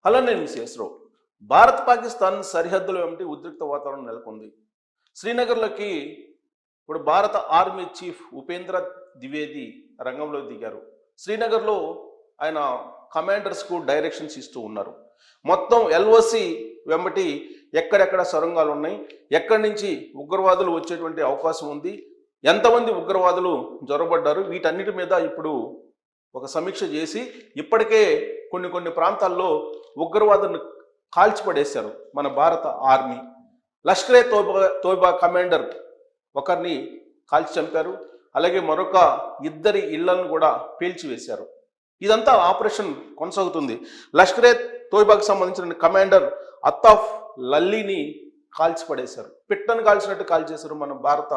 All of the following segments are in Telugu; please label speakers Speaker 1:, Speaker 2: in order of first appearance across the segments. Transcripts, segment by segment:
Speaker 1: అలా నేను మిస్ భారత్ పాకిస్తాన్ సరిహద్దులు ఏమిటి ఉద్రిక్త వాతావరణం నెలకొంది. శ్రీనగర్లోకి ఇప్పుడు భారత ఆర్మీ చీఫ్ ఉపేంద్ర ద్వివేది రంగంలో దిగారు. శ్రీనగర్లో ఆయన కమాండర్స్కు డైరెక్షన్స్ ఇస్తూ ఉన్నారు. మొత్తం ఎల్ఓసి వెంబటి ఎక్కడెక్కడ సొరంగాలు ఉన్నాయి, ఎక్కడి నుంచి ఉగ్రవాదులు వచ్చేటువంటి అవకాశం ఉంది, ఎంతమంది ఉగ్రవాదులు జొరబడ్డారు, వీటన్నిటి మీద ఇప్పుడు ఒక సమీక్ష చేసి ఇప్పటికే కొన్ని ప్రాంతాల్లో ఉగ్రవాదులను కాల్చిపడేశారు మన భారత ఆర్మీ. లష్కరే తోయిబా కమాండర్ ఒకరిని కాల్చి చంపారు. అలాగే మరొక ఇద్దరి ఇళ్లను కూడా పేల్చివేశారు. ఇదంతా ఆపరేషన్ కొనసాగుతుంది. లష్కరే తోయిబాకు సంబంధించిన కమాండర్ అత్తాఫ్ లల్లీని కాల్చిపడేశారు. పిట్టను కాల్చినట్టు కాల్చేశారు మన భారత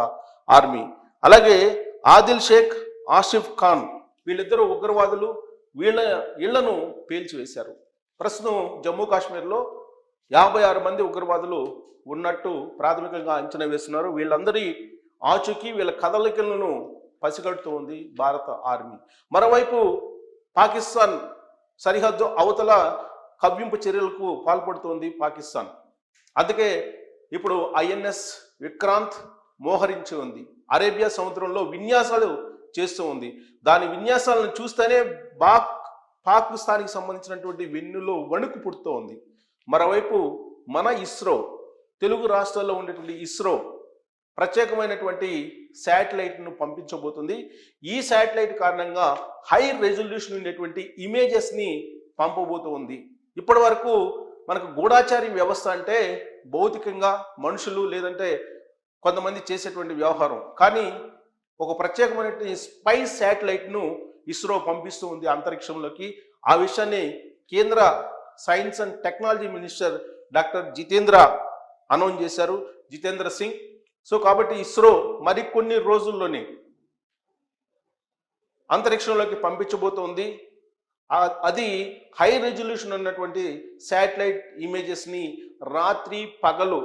Speaker 1: ఆర్మీ. అలాగే ఆదిల్ షేక్, ఆసిఫ్ ఖాన్ వీళ్ళిద్దరూ ఉగ్రవాదులు, వీళ్ళ ఇళ్లను పేల్చివేశారు. ప్రస్తుతం జమ్మూ కాశ్మీర్లో 56 మంది ఉగ్రవాదులు ఉన్నట్టు ప్రాథమికంగా అంచనా వేస్తున్నారు. వీళ్ళందరి ఆచూకీ, వీళ్ళ కదలికలను పసిగడుతూ ఉంది భారత ఆర్మీ. మరోవైపు పాకిస్తాన్ సరిహద్దు అవతల కవ్వింపు చర్యలకు పాల్పడుతోంది పాకిస్తాన్. అందుకే ఇప్పుడు ఐఎన్ఎస్ విక్రాంత్ మోహరించి ఉంది. అరేబియా సముద్రంలో విన్యాసాలు చేస్తూ ఉంది. దాని విన్యాసాలను చూస్తేనే పాకిస్తాన్కి సంబంధించినటువంటి వెన్నులో వణుకు పుడుతూ ఉంది. మరోవైపు మన ఇస్రో, తెలుగు రాష్ట్రాల్లో ఉండేటువంటి ఇస్రో ప్రత్యేకమైనటువంటి శాటిలైట్ను పంపించబోతుంది. ఈ శాటిలైట్ కారణంగా హై రెజల్యూషన్ ఉండేటువంటి ఇమేజెస్ని పంపబోతూ ఉంది. ఇప్పటి వరకు మనకు గూఢాచారి వ్యవస్థ అంటే భౌతికంగా మనుషులు లేదంటే కొంతమంది చేసేటువంటి వ్యవహారం. కానీ ఒక ప్రత్యేకమైనటువంటి స్పైస్ శాటిలైట్ను ఇస్రో పంపిస్తూ ఉంది అంతరిక్షంలోకి. ఆ విషయాన్ని కేంద్ర science and technology minister doctor announce చేశారు, జితేంద్ర సింగ్. సో కాబట్టి ఇస్రో మరికొన్ని రోజుల్లోనే అంతరిక్షంలోకి పంపించబోతోంది. అది హై రెజల్యూషన్ ఉన్నటువంటి శాటిలైట్ ఇమేజెస్ని రాత్రి పగలు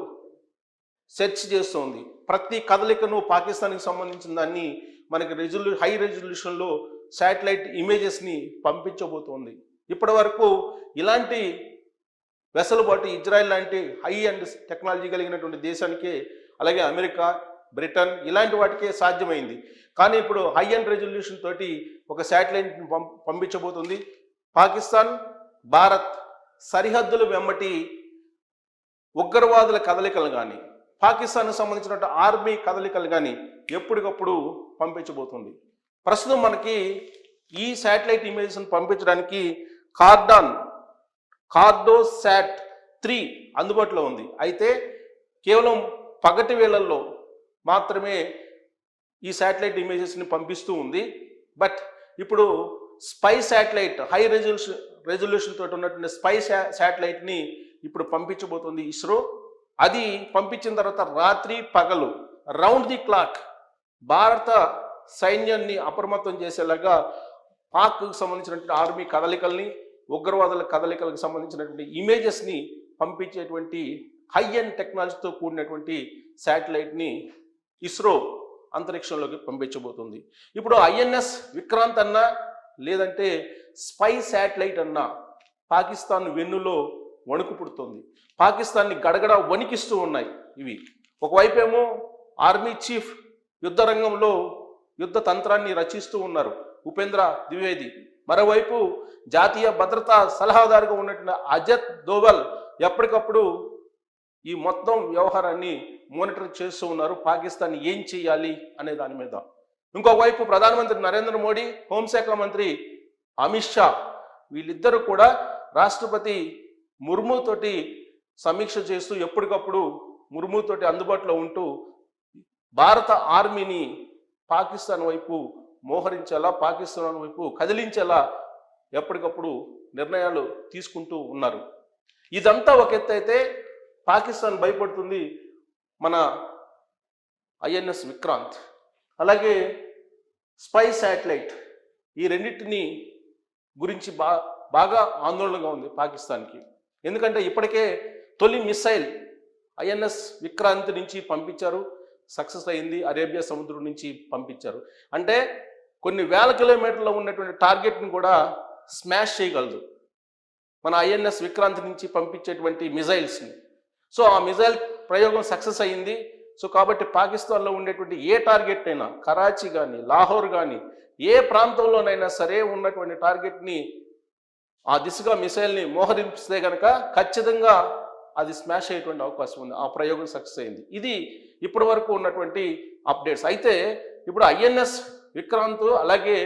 Speaker 1: సెర్చ్ చేస్తోంది. ప్రతి కదలికను పాకిస్తాన్కి సంబంధించిన దాన్ని మనకి హై రెజల్యూషన్లో శాటిలైట్ ఇమేజెస్ని పంపించబోతోంది. ఇప్పటి వరకు ఇలాంటి వెసలుబాటు ఇజ్రాయెల్ లాంటి హై అండ్ టెక్నాలజీ కలిగినటువంటి దేశానికే, అలాగే అమెరికా, బ్రిటన్ ఇలాంటి వాటికే సాధ్యమైంది. కానీ ఇప్పుడు హై అండ్ రెజల్యూషన్ తోటి ఒక శాటిలైట్ని పంపించబోతుంది. పాకిస్తాన్ భారత్ సరిహద్దులు వెంబటి ఉగ్రవాదుల కదలికలు కానీ, పాకిస్తాన్కు సంబంధించిన ఆర్మీ కదలికలు కానీ ఎప్పటికప్పుడు పంపించబోతుంది. ప్రస్తుతం మనకి ఈ శాటిలైట్ ఇమేజెస్ని పంపించడానికి కార్డోసాట్ 3 అందుబాటులో ఉంది. అయితే కేవలం పగటి వేళల్లో మాత్రమే ఈ శాటిలైట్ ఇమేజెస్ని పంపిస్తూ ఉంది. బట్ ఇప్పుడు స్పై శాటిలైట్ హై రెజల్యూషన్ తోటి ఉన్నటువంటి స్పై శాటిలైట్ని ఇప్పుడు పంపించబోతుంది ఇస్రో. అది పంపించిన తర్వాత రాత్రి పగలు రౌండ్ ది క్లాక్ భారత సైన్యాన్ని అప్రమత్తం చేసేలాగా పాక్కు సంబంధించినటువంటి ఆర్మీ కదలికల్ని, ఉగ్రవాదుల కదలికలకు సంబంధించినటువంటి ఇమేజెస్ని పంపించేటువంటి హై అండ్ టెక్నాలజీతో కూడినటువంటి శాటిలైట్ని ఇస్రో అంతరిక్షంలోకి పంపించబోతుంది. ఇప్పుడు ఐఎన్ఎస్ విక్రాంత్ అన్నా లేదంటే స్పై శాటిలైట్ అన్నా పాకిస్తాన్ వెన్నులో వణుకు పుడుతుంది. పాకిస్తాన్ని గడగడ వణికిస్తూ ఉన్నాయి ఇవి. ఒకవైపేమో ఆర్మీ చీఫ్ యుద్ధ రంగంలో యుద్ధ తంత్రాన్ని రచిస్తూ ఉన్నారు ఉపేంద్ర ద్వివేది. మరోవైపు జాతీయ భద్రతా సలహాదారుగా ఉన్నటువంటి అజిత్ దోవల్ ఎప్పటికప్పుడు ఈ మొత్తం వ్యవహారాన్ని మానిటర్ చేస్తూ ఉన్నారు, పాకిస్తాన్ ఏం చేయాలి అనే దాని మీద. ఇంకోవైపు ప్రధానమంత్రి నరేంద్ర మోడీ, హోంశాఖ మంత్రి అమిత్ షా వీళ్ళిద్దరూ కూడా రాష్ట్రపతి ముర్ముతోటి సమీక్ష చేస్తూ ఎప్పటికప్పుడు ముర్ముతోటి అందుబాటులో ఉంటూ భారత ఆర్మీని పాకిస్తాన్ వైపు మోహరించేలా, పాకిస్తాన్ వైపు కదిలించేలా ఎప్పటికప్పుడు నిర్ణయాలు తీసుకుంటూ ఉన్నారు. ఇదంతా ఒక ఎత్తు అయితే పాకిస్తాన్ భయపడుతుంది మన ఐఎన్ఎస్ విక్రాంత్, అలాగే స్పై శాటిలైట్, ఈ రెండింటిని గురించి బాగా ఆందోళనగా ఉంది పాకిస్తాన్కి. ఎందుకంటే ఇప్పటికే తొలి మిసైల్ ఐఎన్ఎస్ విక్రాంత్ నుంచి పంపించారు, సక్సెస్ అయింది. అరేబియా సముద్రం నుంచి పంపించారు. అంటే కొన్ని వేల కిలోమీటర్లో ఉన్నటువంటి టార్గెట్ని కూడా స్మాష్ చేయగలదు. మన ఐఎన్ఎస్ విక్రాంత్ నుంచి పంపించేటువంటి మిజైల్స్ని. సో ఆ మిజైల్ ప్రయోగం సక్సెస్ అయ్యింది. సో కాబట్టి పాకిస్తాన్లో ఉండేటువంటి ఏ టార్గెట్ అయినా, కరాచీ కానీ, లాహోర్ కానీ, ఏ ప్రాంతంలోనైనా సరే ఉన్నటువంటి టార్గెట్ని ఆ దిశగా మిసైల్ని మోహరిస్తే కనుక ఖచ్చితంగా అది స్మాష్ అయ్యేటువంటి అవకాశం ఉంది. ఆ ప్రయోగం సక్సెస్ అయింది. ఇది ఇప్పటి వరకు ఉన్నటువంటి అప్డేట్స్. అయితే ఇప్పుడు ఐఎన్ఎస్ విక్రాంత్ అలాగే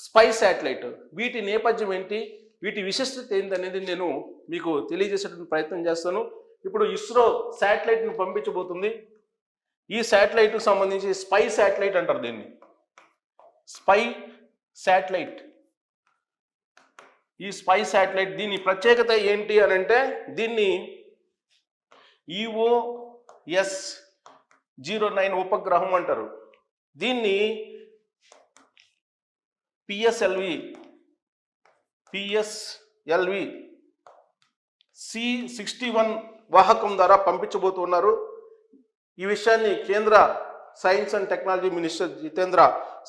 Speaker 1: స్పై శాటిలైట్, వీటి నేపథ్యం ఏంటి, వీటి విశిష్టత ఏంటి అనేది నేను మీకు తెలియజేసేటువంటి ప్రయత్నం చేస్తాను. ఇప్పుడు ఇస్రో శాటిలైట్ని పంపించబోతుంది. ఈ శాటిలైట్కు సంబంధించి స్పై శాటిలైట్ అంటారు దీన్ని, స్పై శాటిలైట్. ఈ స్పై శాటిలైట్ దీని ప్రత్యేకత ఏంటి అని అంటే దీన్ని EOS-09 ఉపగ్రహం అంటారు. దీన్ని పిఎస్ఎల్వి C61 వాహకం ద్వారా పంపించబోతున్నారు. ఈ విషయాన్ని కేంద్ర science and technology minister Jitendra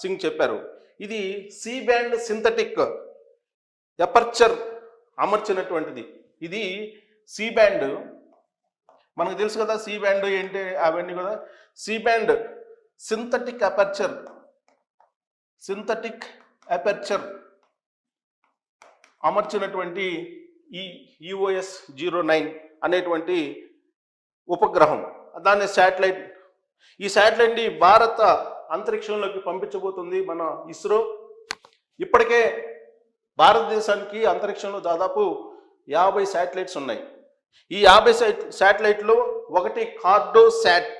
Speaker 1: Singh చెప్పారు. ఇది సి బ్యాండ్ సింథటిక్ ఎపర్చర్ అమర్చినటువంటిది. ఇది సి బ్యాండ్, మనకు తెలుసు కదా సి బ్యాండ్ ఏంటి అవన్నీ కూడా. సి బ్యాండ్ సింథటిక్ అపర్చర్ అమర్చినటువంటి ఈ EOS-09 అనేటువంటి ఉపగ్రహం, దాని శాటిలైట్. ఈ శాటిలైట్ని భారత అంతరిక్షంలోకి పంపించబోతుంది మన ఇస్రో. ఇప్పటికే భారతదేశానికి అంతరిక్షంలో దాదాపు 50 శాటిలైట్స్ ఉన్నాయి. ఈ 50 శాటిలైట్లు ఒకటి కార్టోసాట్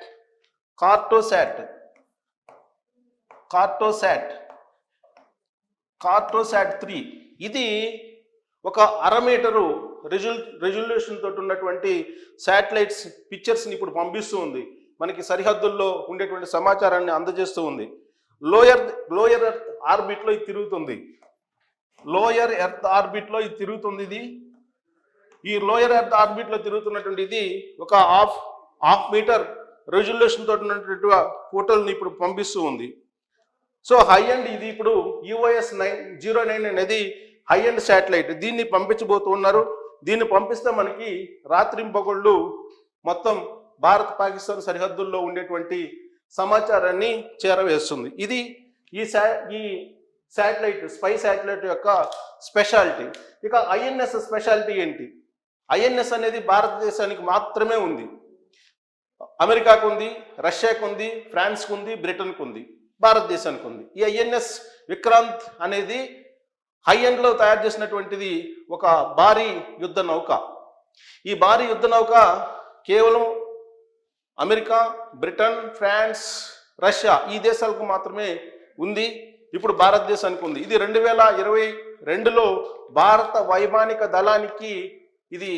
Speaker 1: 3. ఇది ఒక 1/2 మీటరు రెజల్యూషన్ తోటి ఉన్నటువంటి శాటిలైట్స్ పిక్చర్స్ని ఇప్పుడు పంపిస్తూ ఉంది. మనకి సరిహద్దుల్లో ఉండేటువంటి సమాచారాన్ని అందజేస్తూ ఉంది. లోయర్ ఎర్త్ ఆర్బిట్లో ఇది తిరుగుతుంది. ఇది ఈ లోయర్ ఎర్త్ ఆర్బిట్లో తిరుగుతున్నటువంటి ఇది ఒక హాఫ్ మీటర్ రెజల్యూషన్ తోటి ఉన్నటువంటి ఫోటోల్ని ఇప్పుడు పంపిస్తూ ఉంది. సో హై అండ్ ఇది ఇప్పుడు EOS-09 అనేది హై అండ్ శాటిలైట్. దీన్ని పంపించబోతున్నారు. దీన్ని పంపిస్తే మనకి రాత్రింపగళ్ళు మొత్తం భారత్ పాకిస్తాన్ సరిహద్దుల్లో ఉండేటువంటి సమాచారాన్ని చేరవేస్తుంది. ఇది ఈ శాటిలైట్, స్పై శాటిలైట్ యొక్క స్పెషాలిటీ. ఇక ఐఎన్ఎస్ స్పెషాలిటీ ఏంటి? ఐఎన్ఎస్ అనేది భారతదేశానికి మాత్రమే ఉంది. అమెరికాకు ఉంది, రష్యాకు ఉంది, ఫ్రాన్స్కు ఉంది, బ్రిటన్కు ఉంది, భారతదేశానికి ఉంది. ఈ ఐఎన్ఎస్ విక్రాంత్ అనేది హై ఎండ్లో తయారు చేసినటువంటిది ఒక భారీ యుద్ధ నౌక. ఈ భారీ యుద్ధ నౌక కేవలం అమెరికా, బ్రిటన్, ఫ్రాన్స్, రష్యా ఈ దేశాలకు మాత్రమే ఉంది. ఇప్పుడు భారతదేశానికి ఉంది. ఇది 2022లో భారత వైమానిక దళానికి ఇది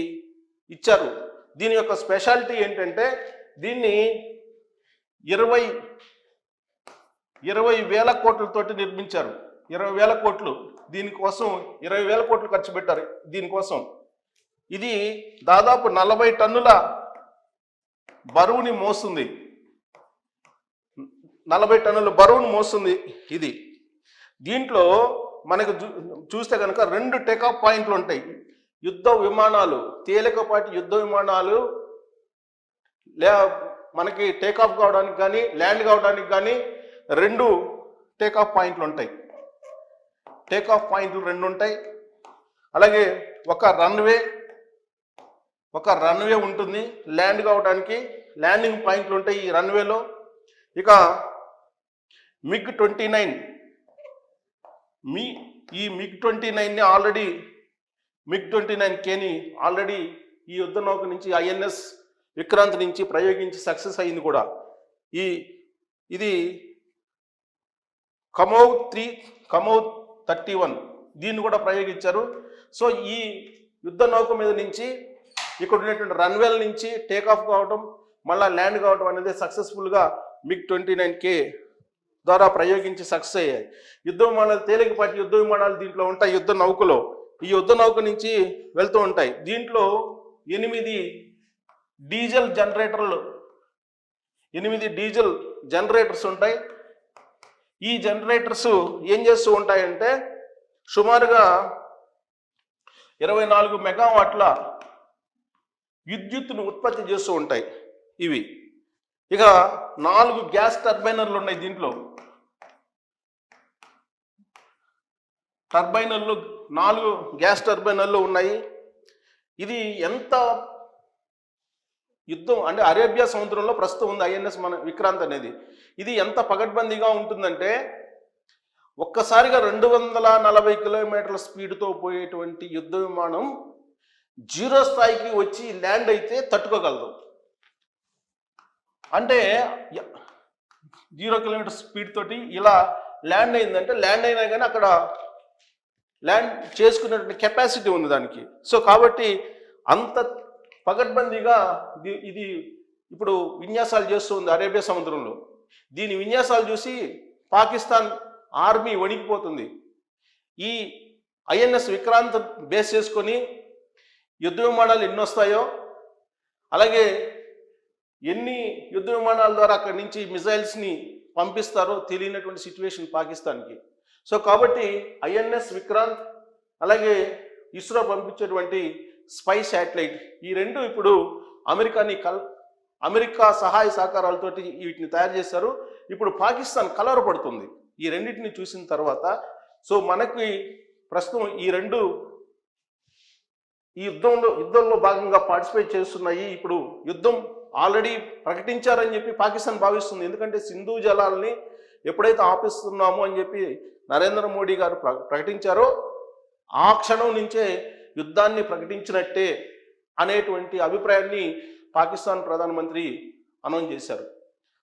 Speaker 1: ఇచ్చారు. దీని యొక్క స్పెషాలిటీ ఏంటంటే దీన్ని 20,000 కోట్లతోటి నిర్మించారు. 20,000 కోట్లు దీనికోసం 20,000 కోట్లు ఖర్చు పెట్టారు దీనికోసం. ఇది దాదాపు 40 టన్నుల బరువుని మోస్తుంది. 40 టన్నుల బరువును మోస్తుంది ఇది. దీంట్లో మనకు చూస్తే కనుక 2 టేకాఫ్ పాయింట్లు ఉంటాయి. యుద్ధ విమానాలు, తేలికపాటి యుద్ధ విమానాలు మనకి టేకాఫ్ కావడానికి కానీ ల్యాండ్ కావడానికి కానీ 2 టేకాఫ్ పాయింట్లు ఉంటాయి. టేకాఫ్ పాయింట్లు 2 ఉంటాయి. అలాగే ఒక రన్వే ఉంటుంది. ల్యాండ్ కావడానికి ల్యాండింగ్ పాయింట్లు ఉంటాయి ఈ రన్వేలో. ఇక MiG-29 ఈ MiG-29ని ఆల్రెడీ MiG-29Kని ఆల్రెడీ ఈ యుద్ధ నౌక నుంచి ఐఎన్ఎస్ విక్రాంత్ నుంచి ప్రయోగించి సక్సెస్ అయింది కూడా. ఇది కమోవ్ 31 దీన్ని కూడా ప్రయోగించారు. సో ఈ యుద్ధ నౌక మీద నుంచి ఇక్కడ ఉన్నటువంటి రన్వేల నుంచి టేకాఫ్ కావడం మళ్ళీ ల్యాండ్ కావడం అనేది సక్సెస్ఫుల్గా MiG-29K ద్వారా ప్రయోగించి సక్సెస్ అయ్యాయి. యుద్ధ విమానాలు, తేలికపాటి యుద్ధ విమానాలు దీంట్లో ఉంటాయి. యుద్ధ నౌకలో ఈ యుద్ధ నౌక నుంచి వెళ్తూ ఉంటాయి. దీంట్లో 8 డీజిల్ జనరేటర్స్ ఉంటాయి. ఈ జనరేటర్స్ ఏం చేస్తూ ఉంటాయంటే సుమారుగా 24 మెగావాట్ల విద్యుత్తును ఉత్పత్తి చేస్తూ ఉంటాయి ఇవి. ఇక 4 గ్యాస్ టర్బైనర్లు ఉన్నాయి దీంట్లో. టర్బైనర్లు 4 గ్యాస్ టర్బైనర్లు ఉన్నాయి. ఇది ఎంత యుద్ధం అంటే అరేబియా సముద్రంలో ప్రస్తుతం ఉంది ఐఎన్ఎస్ విక్రాంత్ అనేది. ఇది ఎంత పగడ్బందీగా ఉంటుందంటే ఒక్కసారిగా 240 కిలోమీటర్ల స్పీడ్తో పోయేటువంటి యుద్ధ విమానం 0 స్థాయికి వచ్చి ల్యాండ్ అయితే తట్టుకోగలదు. అంటే 0 కిలోమీటర్ స్పీడ్ తోటి ఇలా ల్యాండ్ అయిందంటే ల్యాండ్ అయినా కానీ అక్కడ ల్యాండ్ చేసుకునేటువంటి కెపాసిటీ ఉంది దానికి. సో కాబట్టి అంత పగడ్బందీగా ఇది ఇప్పుడు విన్యాసాలు చేస్తూ ఉంది అరేబియా సముద్రంలో. దీని విన్యాసాలు చూసి పాకిస్తాన్ ఆర్మీ వణికిపోతుంది. ఈ ఐఎన్ఎస్ విక్రాంత్ బేస్ చేసుకొని యుద్ధ విమానాలు ఎన్ని వస్తాయో, అలాగే ఎన్ని యుద్ధ విమానాల ద్వారా అక్కడి నుంచి మిజైల్స్ని పంపిస్తారో తెలియనటువంటి సిచ్యువేషన్ పాకిస్తాన్కి. సో కాబట్టి ఐఎన్ఎస్ విక్రాంత్ అలాగే ఇస్రో పంపించేటువంటి స్పై శాటిలైట్ ఈ రెండు ఇప్పుడు అమెరికా సహాయ సహకారాలతోటి వీటిని తయారు చేశారు. ఇప్పుడు పాకిస్తాన్ కలవరపడుతుంది ఈ రెండింటిని చూసిన తర్వాత. సో మనకి ప్రస్తుతం ఈ రెండు ఈ యుద్ధంలో భాగంగా పార్టిసిపేట్ చేస్తున్నాయి. ఇప్పుడు యుద్ధం ఆల్రెడీ ప్రకటించారని చెప్పి పాకిస్తాన్ భావిస్తుంది. ఎందుకంటే సింధు జలాల్ని ఎప్పుడైతే ఆపిస్తున్నామో అని చెప్పి నరేంద్ర మోడీ గారు ప్రకటించారో ఆ క్షణం నుంచే యుద్ధాన్ని ప్రకటించినట్టే అనేటువంటి అభిప్రాయాన్ని పాకిస్తాన్ ప్రధానమంత్రి అనౌన్స్ చేశారు.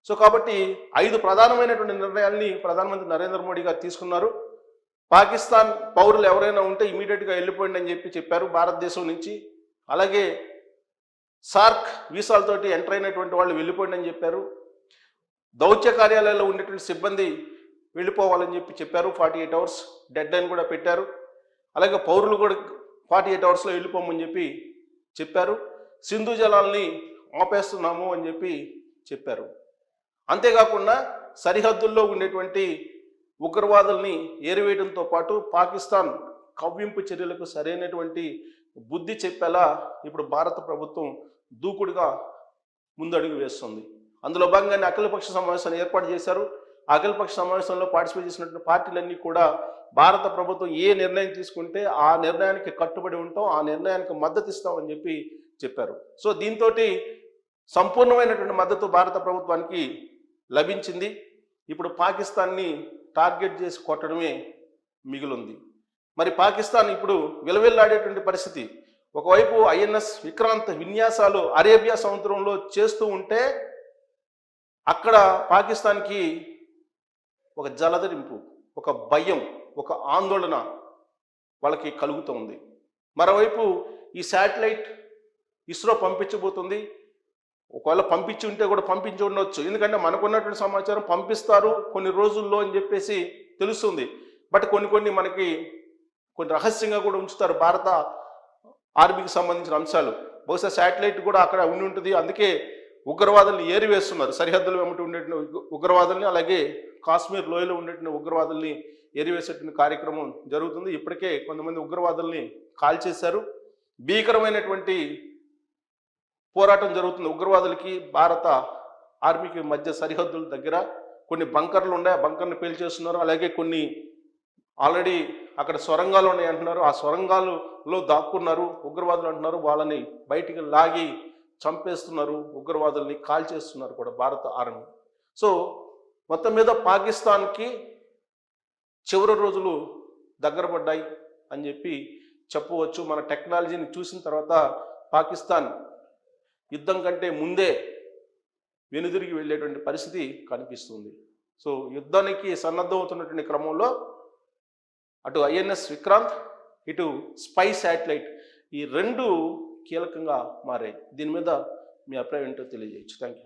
Speaker 1: సో కాబట్టి 5 ప్రధానమైనటువంటి నిర్ణయాల్ని ప్రధానమంత్రి నరేంద్ర మోడీ గారు తీసుకున్నారు. పాకిస్తాన్ పౌరులు ఎవరైనా ఉంటే ఇమీడియట్గా వెళ్ళిపోయింది అని చెప్పారు భారతదేశం నుంచి. అలాగే సార్క్ వీసాలతోటి ఎంటర్ అయినటువంటి వాళ్ళు వెళ్ళిపోయింది అని చెప్పారు. దౌత్య కార్యాలయాల్లో ఉండేటువంటి సిబ్బంది వెళ్ళిపోవాలని చెప్పారు. 48 అవర్స్ డెడ్ లైన్ కూడా పెట్టారు. అలాగే పౌరులు కూడా 48 అవర్స్లో వెళ్ళిపోమని చెప్పారు. సింధు జలాల్ని ఆపేస్తున్నాము అని చెప్పారు. అంతేకాకుండా సరిహద్దుల్లో ఉండేటువంటి ఉగ్రవాదుల్ని ఏరివేయడంతో పాటు పాకిస్తాన్ కవ్వింపు చర్యలకు సరైనటువంటి బుద్ధి చెప్పేలా ఇప్పుడు భారత ప్రభుత్వం దూకుడుగా ముందడుగు వేస్తుంది. అందులో భాగంగానే అఖిలపక్ష సమావేశాన్ని ఏర్పాటు చేశారు. ఆ అఖిలపక్ష సమావేశంలో పార్టిసిపేట్ చేసినటువంటి పార్టీలన్నీ కూడా భారత ప్రభుత్వం ఏ నిర్ణయం తీసుకుంటే ఆ నిర్ణయానికి కట్టుబడి ఉంటాం, ఆ నిర్ణయానికి మద్దతు ఇస్తామని చెప్పారు. సో దీంతో సంపూర్ణమైనటువంటి మద్దతు భారత ప్రభుత్వానికి లభించింది. ఇప్పుడు పాకిస్తాన్ని టార్గెట్ చేసి కొట్టడమే మిగిలింది. మరి పాకిస్తాన్ ఇప్పుడు విలవిల్లాడేటువంటి పరిస్థితి. ఒకవైపు ఐఎన్ఎస్ విక్రాంత్ విన్యాసాలు అరేబియా సముద్రంలో చేస్తూ ఉంటే అక్కడ పాకిస్తాన్కి ఒక జలధరింపు, ఒక భయం, ఒక ఆందోళన వాళ్ళకి కలుగుతూ ఉంది. మరోవైపు ఈ శాటిలైట్ ఇస్రో పంపించబోతుంది. ఒకవేళ పంపించి ఉంటే కూడా పంపించి ఉండొచ్చు, ఎందుకంటే మనకున్నటువంటి సమాచారం పంపిస్తారు కొన్ని రోజుల్లో అని చెప్పేసి తెలుస్తుంది. బట్ కొన్ని మనకి కొన్ని రహస్యంగా కూడా ఉంచుతారు భారత ఆర్మీకి సంబంధించిన అంశాలు. బహుశా శాటిలైట్ కూడా అక్కడ ఉండి ఉంటుంది. అందుకే ఉగ్రవాదుల్ని ఏరివేస్తున్నారు. సరిహద్దులు వెంబడి ఉండేటువంటి ఉగ్రవాదుల్ని, అలాగే కాశ్మీర్ లోయలో ఉండేటువంటి ఉగ్రవాదుల్ని ఏరివేసేటువంటి కార్యక్రమం జరుగుతుంది. ఇప్పటికే కొంతమంది ఉగ్రవాదుల్ని కాల్చేశారు. భీకరమైనటువంటి పోరాటం జరుగుతుంది ఉగ్రవాదులకి భారత ఆర్మీకి మధ్య. సరిహద్దుల దగ్గర కొన్ని బంకర్లు ఉన్నాయి, ఆ బంకర్ని పేల్చేస్తున్నారు. అలాగే కొన్ని ఆల్రెడీ అక్కడ సొరంగాలు ఉన్నాయి అంటున్నారు. ఆ సొరంగాలలో దాక్కున్నారు ఉగ్రవాదులు అంటున్నారు. వాళ్ళని బయటికి లాగి చంపేస్తున్నారు, ఉగ్రవాదుల్ని కాల్చేస్తున్నారు కూడా భారత ఆర్మీ. సో మొత్తం మీద పాకిస్తాన్కి చివరి రోజులు దగ్గర పడ్డాయి అని చెప్పవచ్చు. మన టెక్నాలజీని చూసిన తర్వాత పాకిస్తాన్ యుద్ధం కంటే ముందే వెనుదిరిగి వెళ్ళేటువంటి పరిస్థితి కనిపిస్తుంది. సో యుద్ధానికి సన్నద్ధమవుతున్నటువంటి క్రమంలో అటు ఐఎన్ఎస్ విక్రాంత్, ఇటు స్పై శాటిలైట్ ఈ రెండు కీలకంగా మారాయి. దీని మీద మీ అభిప్రాయం ఏంటో తెలియజేయచ్చు. Thank you.